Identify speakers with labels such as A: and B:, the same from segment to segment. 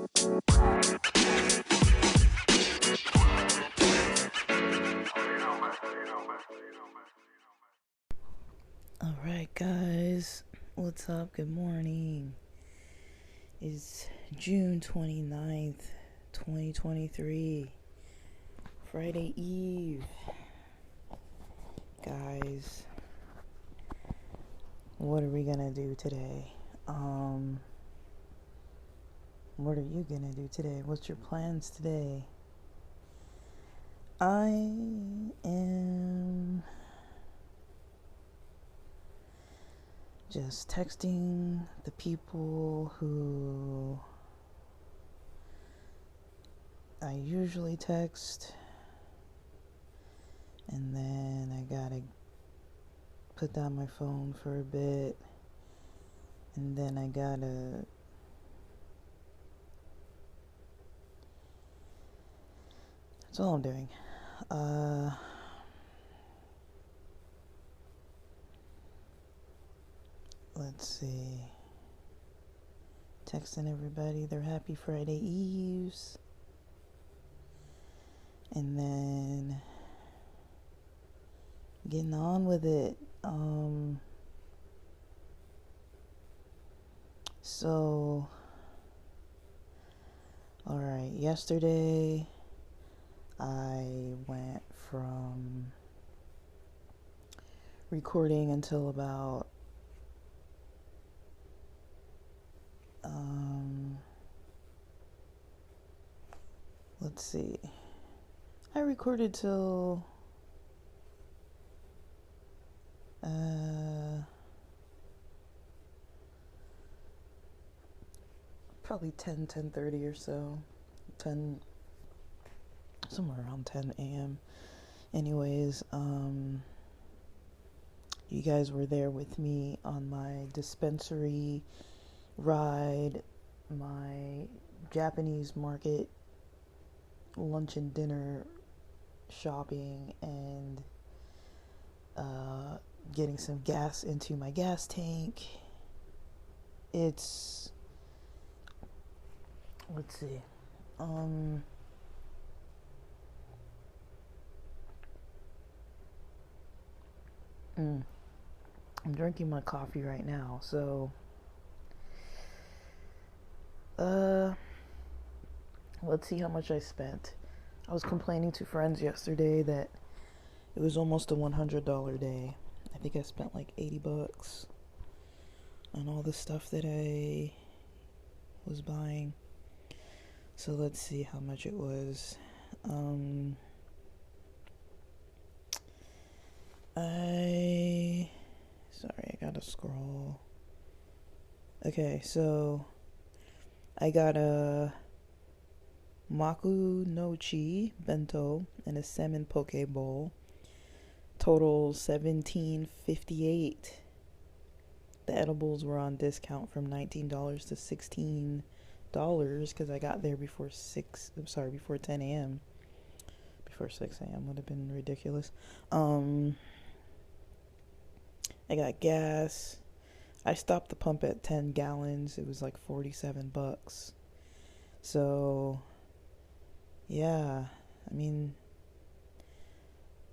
A: Alright, guys, what's up? Good morning. It's June 29th, 2023, Friday Eve. Guys, what are we gonna do today? What are you gonna do today? What's your plans today? I am just texting the people who I usually text, and then I gotta put down my phone for a bit, and then I gotta that's all I'm doing. Let's see. Texting everybody their happy Friday Eves. And then getting on with it. So, alright, yesterday I went from recording until about let's see. I recorded till probably 10:30 or so. 10, somewhere around 10 a.m. Anyways, you guys were there with me on my dispensary ride, my Japanese market lunch and dinner shopping, and getting some gas into my gas tank. Let's see, I'm drinking my coffee right now, so let's see how much I spent. I was complaining to friends yesterday that it was almost a $100 day. I think I spent like $80 on all the stuff that I was buying. So let's see how much it was. I gotta scroll. Okay, so I got a Maku no Chi bento and a salmon poke bowl. Total $17.58. The edibles were on discount from $19 to $16 because I got there before 10 a.m. Before 6 a.m. would have been ridiculous. I got gas. I stopped the pump at 10 gallons. It was like $47. So, yeah, I mean,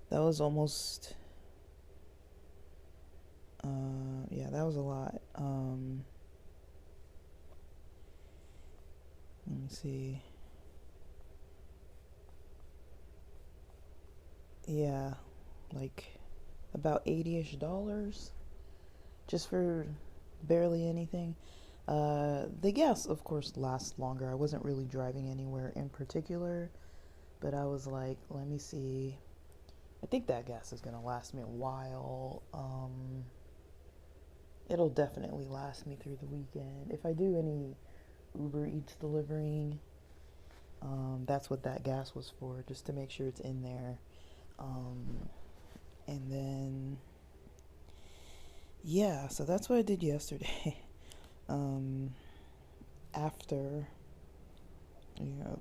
A: that was almost, that was a lot. Let me see. Yeah, like about $80-ish just for barely anything. The gas, of course, lasts longer. I wasn't really driving anywhere in particular, but I was like, let me see. I think that gas is gonna last me a while. It'll definitely last me through the weekend. If I do any Uber Eats delivering, that's what that gas was for, just to make sure it's in there. And then, yeah, so that's what I did yesterday. After,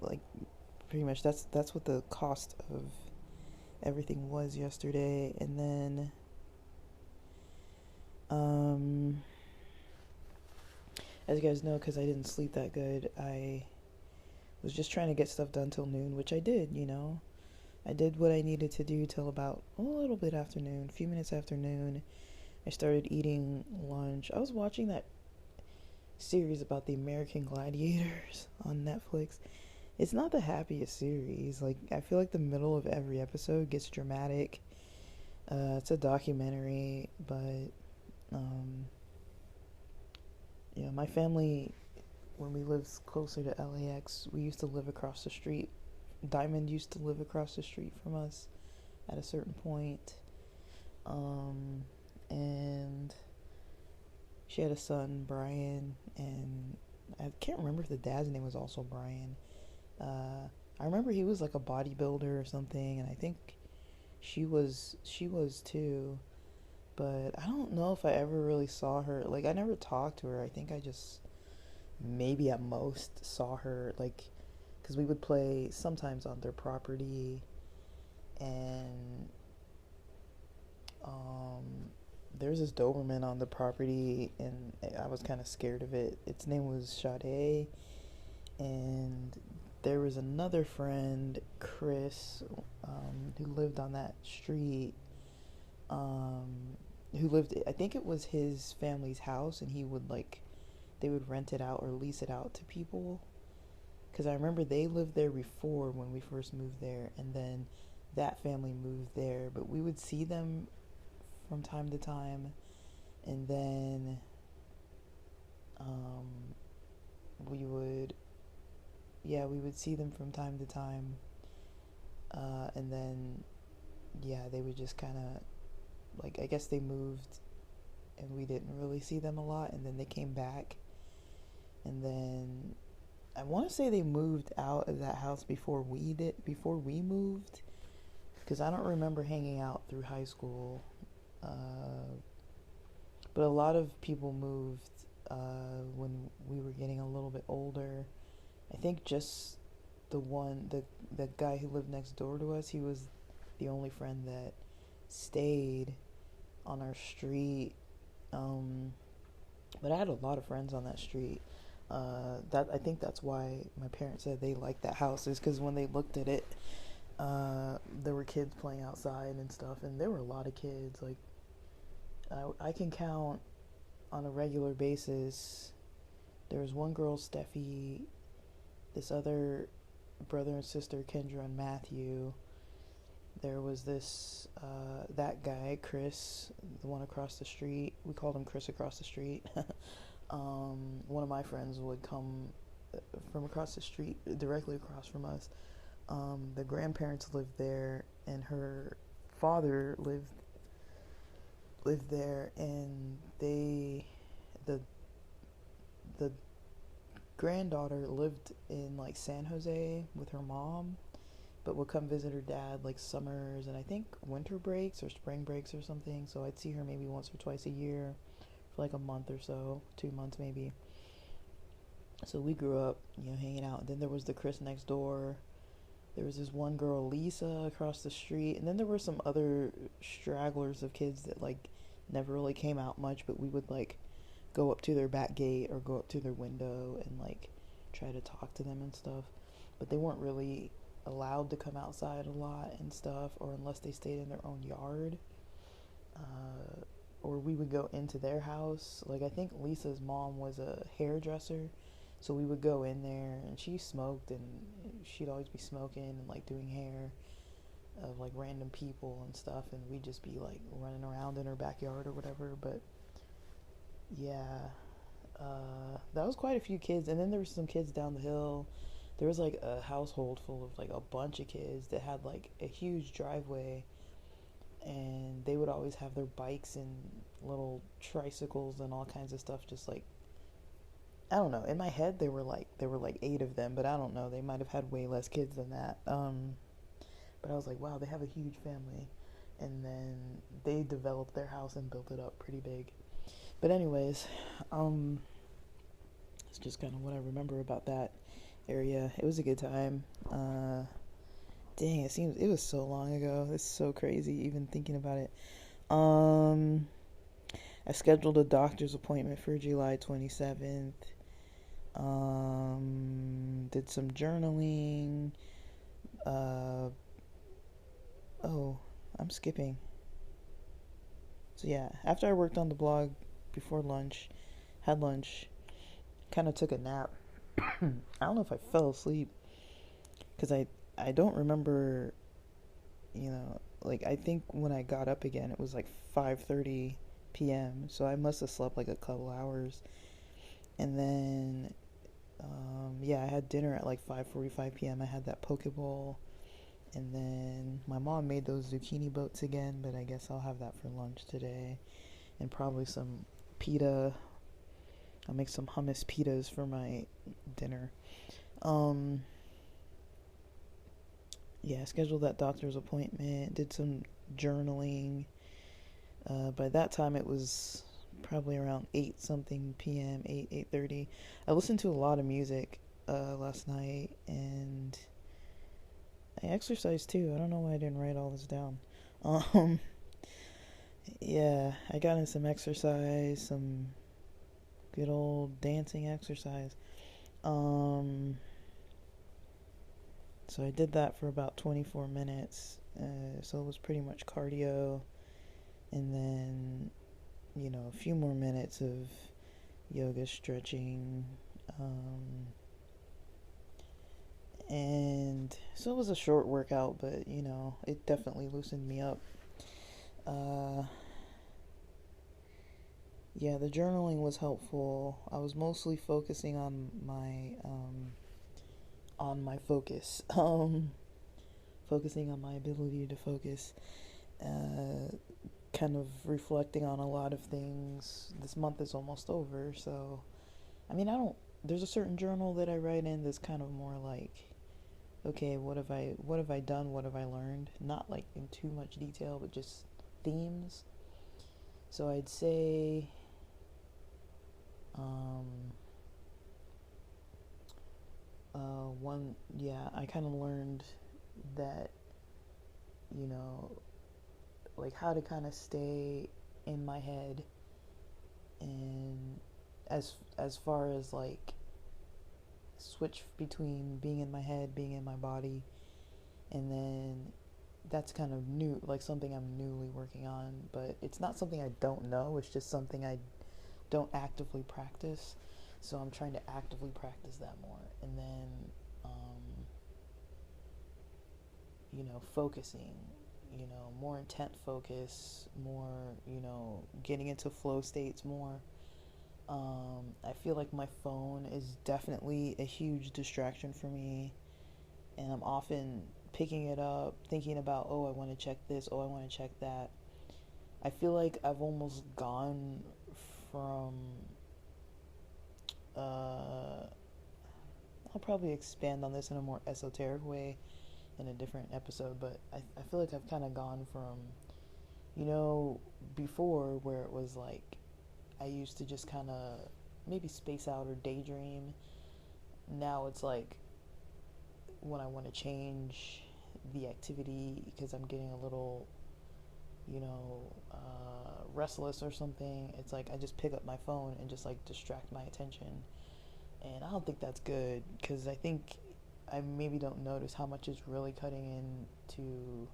A: like, pretty much that's what the cost of everything was yesterday. And then, as you guys know, because I didn't sleep that good, I was just trying to get stuff done till noon, which I did, you know. I did what I needed to do till about a little bit after noon, a few minutes after noon. I started eating lunch. I was watching that series about the American Gladiators on Netflix. It's not the happiest series. Like, I feel like the middle of every episode gets dramatic. It's a documentary, but my family, when we lived closer to LAX, we used to live across the street. Diamond used to live across the street from us at a certain point. And she had a son, Brian, and I can't remember if the dad's name was also Brian. I remember he was like a bodybuilder or something, and I think she was too. But I don't know if I ever really saw her. Like, I never talked to her. I think I just maybe at most saw her, like, because we would play sometimes on their property, and there's this Doberman on the property, and I was kind of scared of it. Its name was Sade, and there was another friend, Chris, who lived on that street, who lived, I think it was his family's house, and he would, like, they would rent it out or lease it out to people. Because I remember they lived there before when we first moved there, and then that family moved there. But we would see them from time to time, and then we would see them from time to time, and then they would just kind of, like, I guess they moved, and we didn't really see them a lot, and then they came back, and then I want to say they moved out of that house before we moved, because I don't remember hanging out through high school. But a lot of people moved when we were getting a little bit older. I think just the guy who lived next door to us, he was the only friend that stayed on our street. But I had a lot of friends on that street. I think that's why my parents said they liked that house, is because when they looked at it, there were kids playing outside and stuff, and there were a lot of kids. Like, I can count on a regular basis. There was one girl, Steffi, this other brother and sister, Kendra and Matthew. There was that guy, Chris, the one across the street. We called him Chris across the street. One of my friends would come from across the street, directly across from us. The grandparents lived there, and her father lived there, and the granddaughter lived in, like, San Jose with her mom, but would come visit her dad, like, summers and I think winter breaks or spring breaks or something. So I'd see her maybe once or twice a year for like a month or so, 2 months maybe. So we grew up, hanging out. And then there was the Chris next door. There was this one girl, Lisa, across the street. And then there were some other stragglers of kids that, like, never really came out much, but we would, like, go up to their back gate or go up to their window and, like, try to talk to them and stuff. But they weren't really allowed to come outside a lot and stuff, or unless they stayed in their own yard. Or we would go into their house. Like, I think Lisa's mom was a hairdresser, so we would go in there, and she smoked, and she'd always be smoking and, like, doing hair of, like, random people and stuff, and we'd just be, like, running around in her backyard or whatever. But that was quite a few kids. And then there were some kids down the hill. There was, like, a household full of, like, a bunch of kids that had, like, a huge driveway, and they would always have their bikes and little tricycles and all kinds of stuff, just, like, I don't know. In my head, there were like 8 of them, but I don't know. They might have had way less kids than that. But I was like, wow, they have a huge family. And then they developed their house and built it up pretty big. But anyways, it's just kind of what I remember about that area. It was a good time. Dang, it was so long ago. It's so crazy even thinking about it. I scheduled a doctor's appointment for July 27th. Did some journaling. Uh, oh, I'm skipping. So yeah, after I worked on the blog before lunch, had lunch, kind of took a nap. I don't know if I fell asleep because I don't remember, like I think when I got up again it was like 5:30 p.m. So I must have slept like a couple hours. And then yeah, I had dinner at like 5:45 p.m. I had that poke bowl. And then my mom made those zucchini boats again, but I guess I'll have that for lunch today. And probably some pita. I'll make some hummus pitas for my dinner. Um, yeah, scheduled that doctor's appointment, did some journaling. By that time it was probably around 8 something p.m., 8:30. I listened to a lot of music last night, and I exercised too. I don't know why I didn't write all this down. Um, yeah, I got in some exercise, some good old dancing exercise. Um, so I did that for about 24 minutes. So it was pretty much cardio, and then a few more minutes of yoga, stretching, and so it was a short workout, but it definitely loosened me up. Uh, yeah, the journaling was helpful. I was mostly focusing on my focus, focusing on my ability to focus. Uh, Kind of reflecting on a lot of things. This month is almost over, so I mean, I don't. There's a certain journal that I write in that's kind of more like, okay, what have I done? What have I learned? Not like in too much detail, but just themes. So I'd say, um, yeah, I kind of learned that, you know, like how to kind of stay in my head, and as far as like switch between being in my head, being in my body, and then that's kind of new, like something I'm newly working on, but it's not something I don't know, it's just something I don't actively practice. So I'm trying to actively practice that more. And then, focusing, more intent focus, more, getting into flow states more. I feel like my phone is definitely a huge distraction for me, and I'm often picking it up, thinking about, oh, I want to check this, oh, I want to check that. I feel like I've almost gone from, I'll probably expand on this in a more esoteric way in a different episode, but I feel like I've kind of gone from, before where it was like I used to just kind of maybe space out or daydream. Now it's like when I want to change the activity because I'm getting a little, restless or something, it's like I just pick up my phone and just like distract my attention. And I don't think that's good, because I think I maybe don't notice how much is really cutting into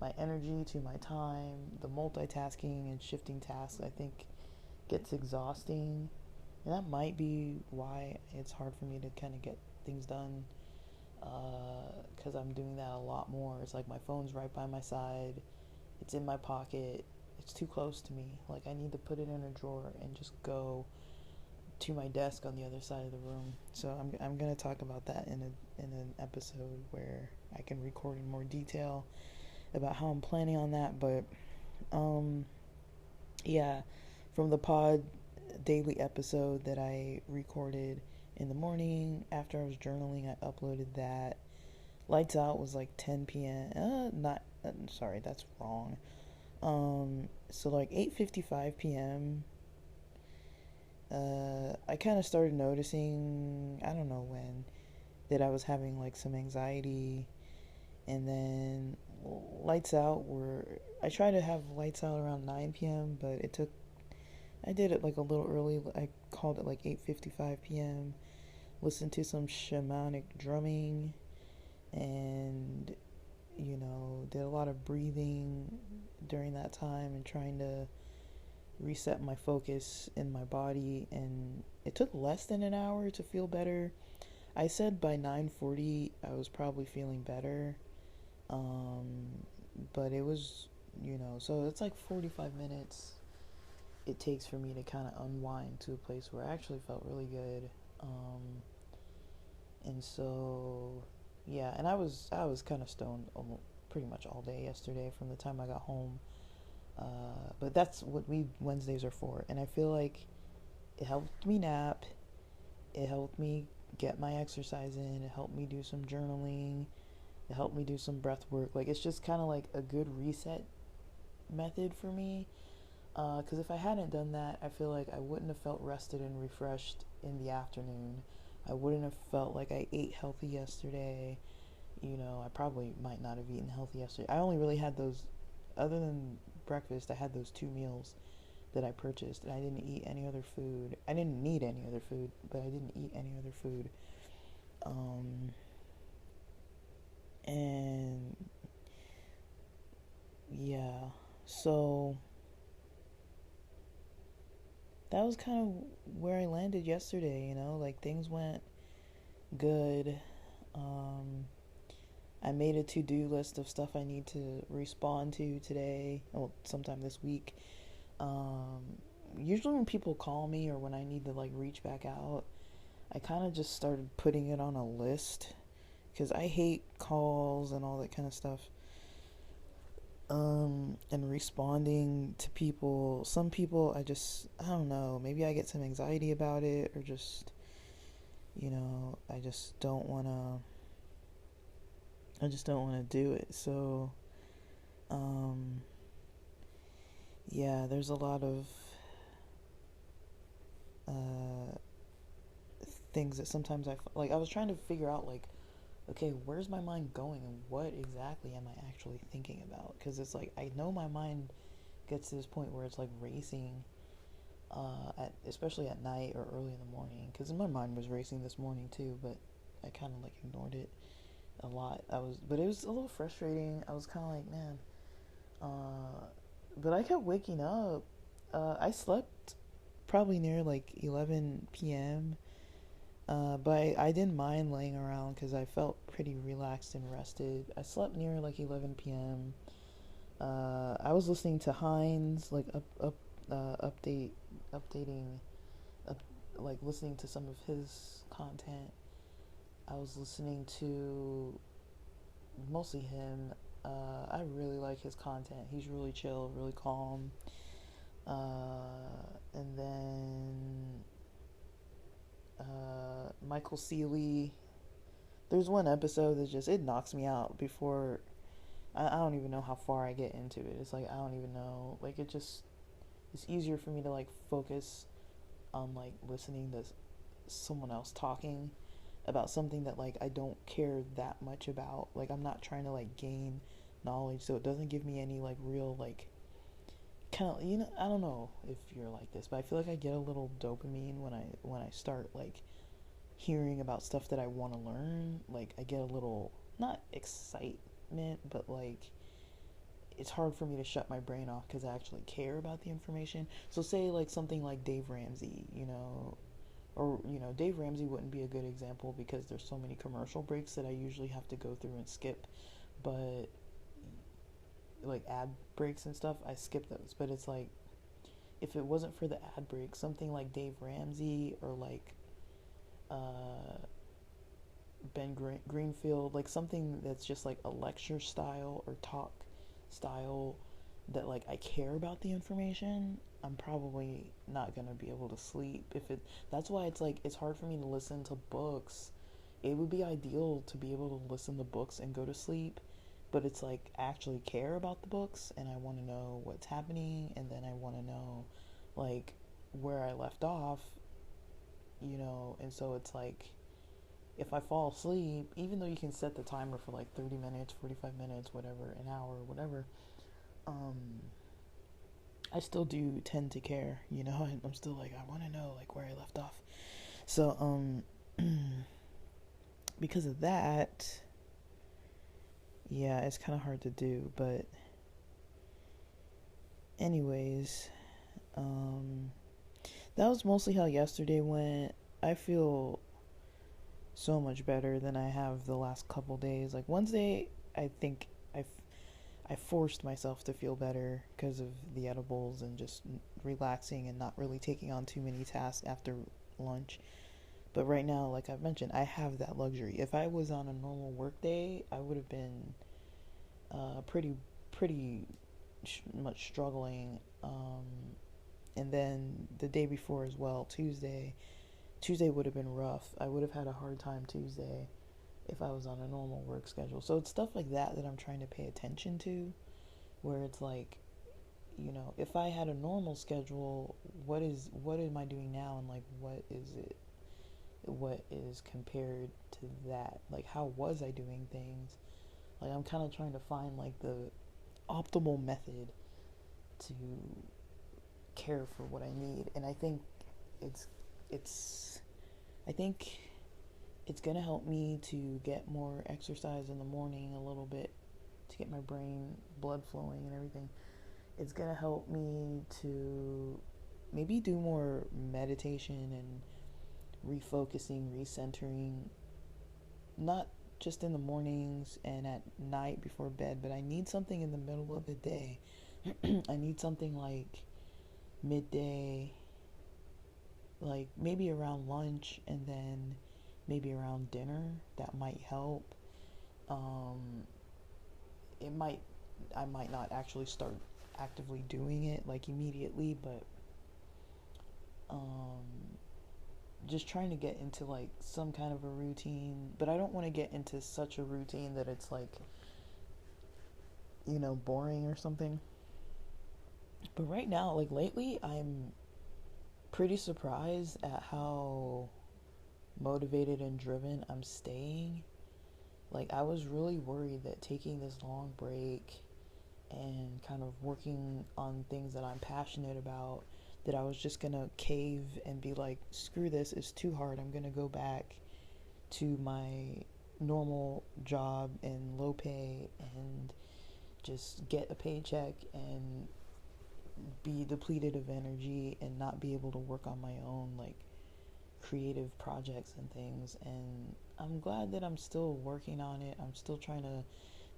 A: my energy, to my time. The multitasking and shifting tasks, I think, gets exhausting. And that might be why it's hard for me to kind of get things done, because I'm doing that a lot more. It's like my phone's right by my side, it's in my pocket, it's too close to me. Like I need to put it in a drawer and just go to my desk on the other side of the room. So I'm gonna talk about that in an episode where I can record in more detail about how I'm planning on that. But yeah, from the pod daily episode that I recorded in the morning after I was journaling, I uploaded that. Lights out was like 10 p.m. Not sorry, that's wrong. So like 8:55 p.m. I kind of started noticing, I don't know when, that I was having like some anxiety. And then lights out were, I tried to have lights out around 9 p.m., but I did it like a little early. I called it like 8:55 p.m. listened to some shamanic drumming, and did a lot of breathing during that time and trying to reset my focus in my body. And it took less than an hour to feel better. I said by 9:40 I was probably feeling better, but it was, so it's like 45 minutes it takes for me to kind of unwind to a place where I actually felt really good. And so, yeah, and I was kind of stoned almost pretty much all day yesterday from the time I got home. But that's what we Wednesdays are for, and I feel like it helped me nap. It helped me get my exercise in. It helped me do some journaling. It helped me do some breath work. Like, it's just kind of like a good reset method for me. Because if I hadn't done that, I feel like I wouldn't have felt rested and refreshed in the afternoon. I wouldn't have felt like I ate healthy yesterday. I probably might not have eaten healthy yesterday. I only really had those, other than breakfast, I had those 2 meals that I purchased, and I didn't eat any other food. I didn't need any other food, but I didn't eat any other food. And yeah, so that was kind of where I landed yesterday, like things went good. I made a to-do list of stuff I need to respond to today, well, sometime this week. Usually when people call me or when I need to like reach back out, I kind of just started putting it on a list because I hate calls and all that kind of stuff. And responding to people. Some people I don't know, maybe I get some anxiety about it, or just, I just don't want to do it. So, yeah, there's a lot of things that sometimes I was trying to figure out, like, okay, where's my mind going and what exactly am I actually thinking about? Because it's like, I know my mind gets to this point where it's like racing, especially at night or early in the morning. Because my mind was racing this morning too, but I kind of like ignored it a lot. But it was a little frustrating. I was kind of like, man, but I kept waking up. I slept probably near like 11 p.m. But I didn't mind laying around because I felt pretty relaxed and rested. I slept near like 11 p.m. I was listening to Heinz, like updating, like listening to some of his content. I was listening to mostly him. I really like his content. He's really chill, really calm. And then Michael Seeley. There's one episode that it knocks me out before I don't even know how far I get into it. It's like, I don't even know. Like, it's easier for me to like focus on like listening to someone else talking about something that like I don't care that much about. Like, I'm not trying to like gain knowledge, so it doesn't give me any like real like kind of, I don't know if you're like this, but I feel like I get a little dopamine when I start like hearing about stuff that I want to learn. Like, I get a little, not excitement, but like it's hard for me to shut my brain off because I actually care about the information. So say like something like Dave Ramsey, or Dave Ramsey wouldn't be a good example because there's so many commercial breaks that I usually have to go through and skip. But like ad breaks and stuff, I skip those. But it's like, if it wasn't for the ad break, something like Dave Ramsey or like Ben Greenfield, like something that's just like a lecture style or talk style that like I care about the information, I'm probably not gonna be able to sleep. If it That's why it's like it's hard for me to listen to books. It would be ideal to be able to listen to books and go to sleep, but it's like I actually care about the books and I want to know what's happening, and then I want to know like where I left off, and so it's like, if I fall asleep, even though you can set the timer for like 30 minutes, 45 minutes, whatever, an hour, whatever, I still do tend to care, I'm still like, I want to know like where I left off. So, because of that, yeah, it's kind of hard to do. But anyways, um, that was mostly how yesterday went. I feel so much better than I have the last couple days. Like Wednesday, I think I forced myself to feel better because of the edibles and just relaxing and not really taking on too many tasks after lunch. But right now, like I've mentioned, I have that luxury. If I was on a normal work day, I would have been pretty much struggling. And then the day before as well, Tuesday would have been rough. I would have had a hard time Tuesday if I was on a normal work schedule. So it's stuff like that that I'm trying to pay attention to, where it's like, if I had a normal schedule, what am I doing now, and like what is compared to that? Like how was I doing things? Like I'm kind of trying to find like the optimal method to care for what I need, and I think it's it's I think it's gonna help me to get more exercise in the morning a little bit, to get my brain blood flowing and everything. It's gonna help me to maybe do more meditation and refocusing, recentering, not just in the mornings and at night before bed, but I need something in the middle of the day. I need something like midday, like maybe around lunch, and then maybe around dinner. That might help. Um, it might, I might not actually start actively doing it like immediately, but um, just trying to get into like some kind of a routine. But I don't want to get into such a routine that it's like, boring or something. But right now, like lately, I'm pretty surprised at how motivated and driven I'm staying. Like, I was really worried that taking this long break and kind of working on things that I'm passionate about, that I was just gonna cave and be like, screw this, it's too hard. I'm gonna go back to my normal job and low pay and just get a paycheck and be depleted of energy and not be able to work on my own, like, creative projects and things. And I'm glad that I'm still working on it. I'm still trying to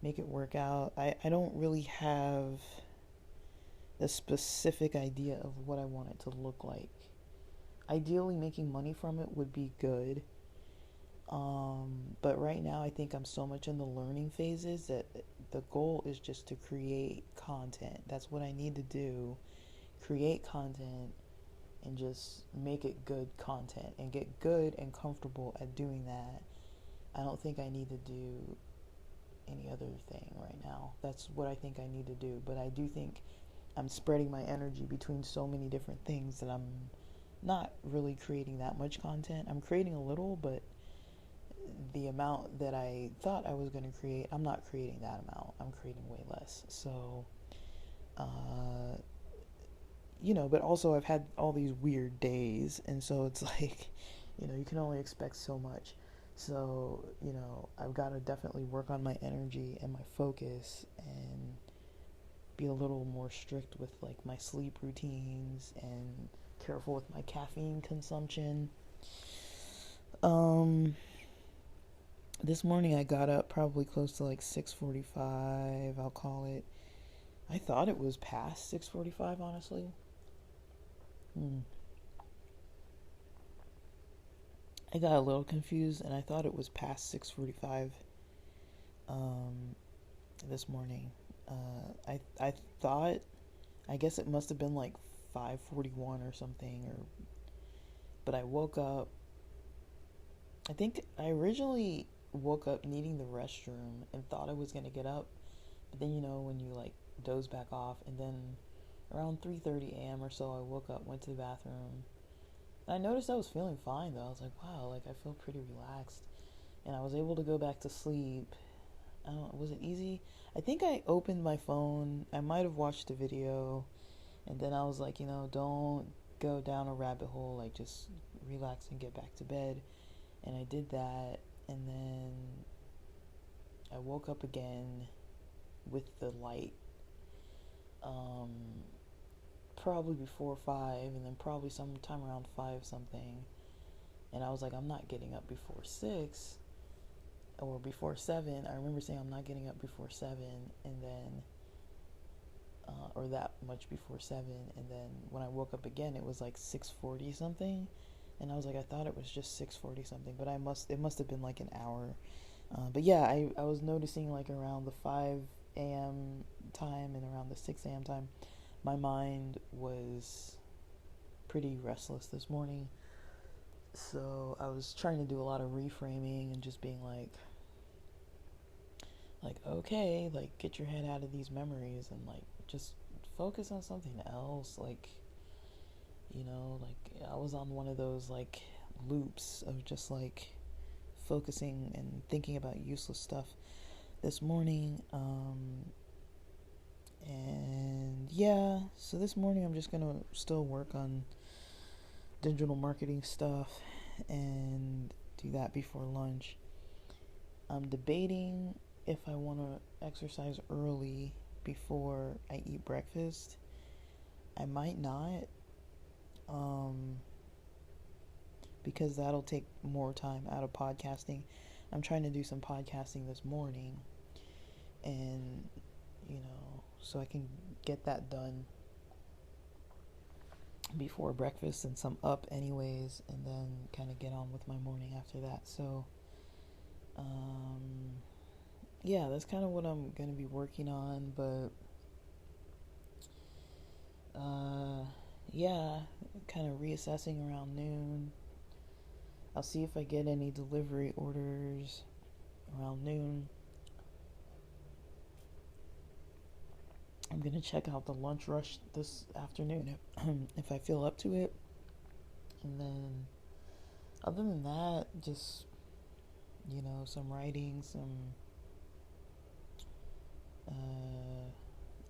A: make it work out. I don't really have a specific idea of what I want it to look like. Ideally, making money from it would be good. But right now, I think I'm so much in the learning phases that the goal is just to create content. That's what I need to do. Create content and just make it good content and get good and comfortable at doing that. I don't think I need to do any other thing right now. That's what I think I need to do. But I do think I'm spreading my energy between so many different things that I'm not really creating that much content. I'm creating a little, but the amount that I thought I was going to create, I'm not creating that amount. I'm creating way less. So, but also I've had all these weird days, and so it's like, you can only expect so much. So, I've got to definitely work on my energy and my focus and be a little more strict with like my sleep routines and careful with my caffeine consumption. This morning I got up probably close to like 6:45, I'll call it. I thought it was past 6:45, honestly. I got a little confused and I thought it was past 6:45 um this morning. I thought, I guess it must have been like 5:41 or something, or but I woke up. I think I originally woke up needing the restroom and thought I was going to get up, but then when you like doze back off, and then around 3:30 a.m. or so I woke up, went to the bathroom. And I noticed I was feeling fine though. I was like, wow, like I feel pretty relaxed. And I was able to go back to sleep. I don't was it easy? I think I opened my phone. I might have watched a video, and then I was like, don't go down a rabbit hole, like just relax and get back to bed. And I did that, and then I woke up again with the light, probably before 5, and then probably sometime around 5 something. And I was like, I'm not getting up before 6 or before 7. I remember saying I'm not getting up before 7, and then or that much before 7. And then when I woke up again, it was like 6:40 something, and I was like, I thought it was just 6:40 something, but it must have been like an hour. But yeah, I was noticing like around the 5 a.m. time and around the 6 a.m. time, my mind was pretty restless this morning. So I was trying to do a lot of reframing and just being like okay, like get your head out of these memories and like just focus on something else. Like, like I was on one of those like loops of just like focusing and thinking about useless stuff this morning. And yeah, so this morning I'm just gonna still work on digital marketing stuff and do that before lunch. I'm debating if I want to exercise early before I eat breakfast. I might not, because that'll take more time out of podcasting. I'm trying to do some podcasting this morning, and so I can get that done before breakfast, since I'm up anyways, and then kind of get on with my morning after that. So yeah, that's kind of what I'm going to be working on. But yeah, kind of reassessing around noon. I'll see if I get any delivery orders around noon. I'm going to check out the lunch rush this afternoon if I feel up to it. And then other than that, just some writing, some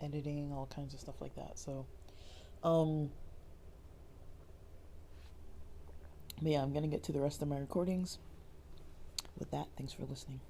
A: editing, all kinds of stuff like that. So but yeah, I'm gonna get to the rest of my recordings. With that, thanks for listening.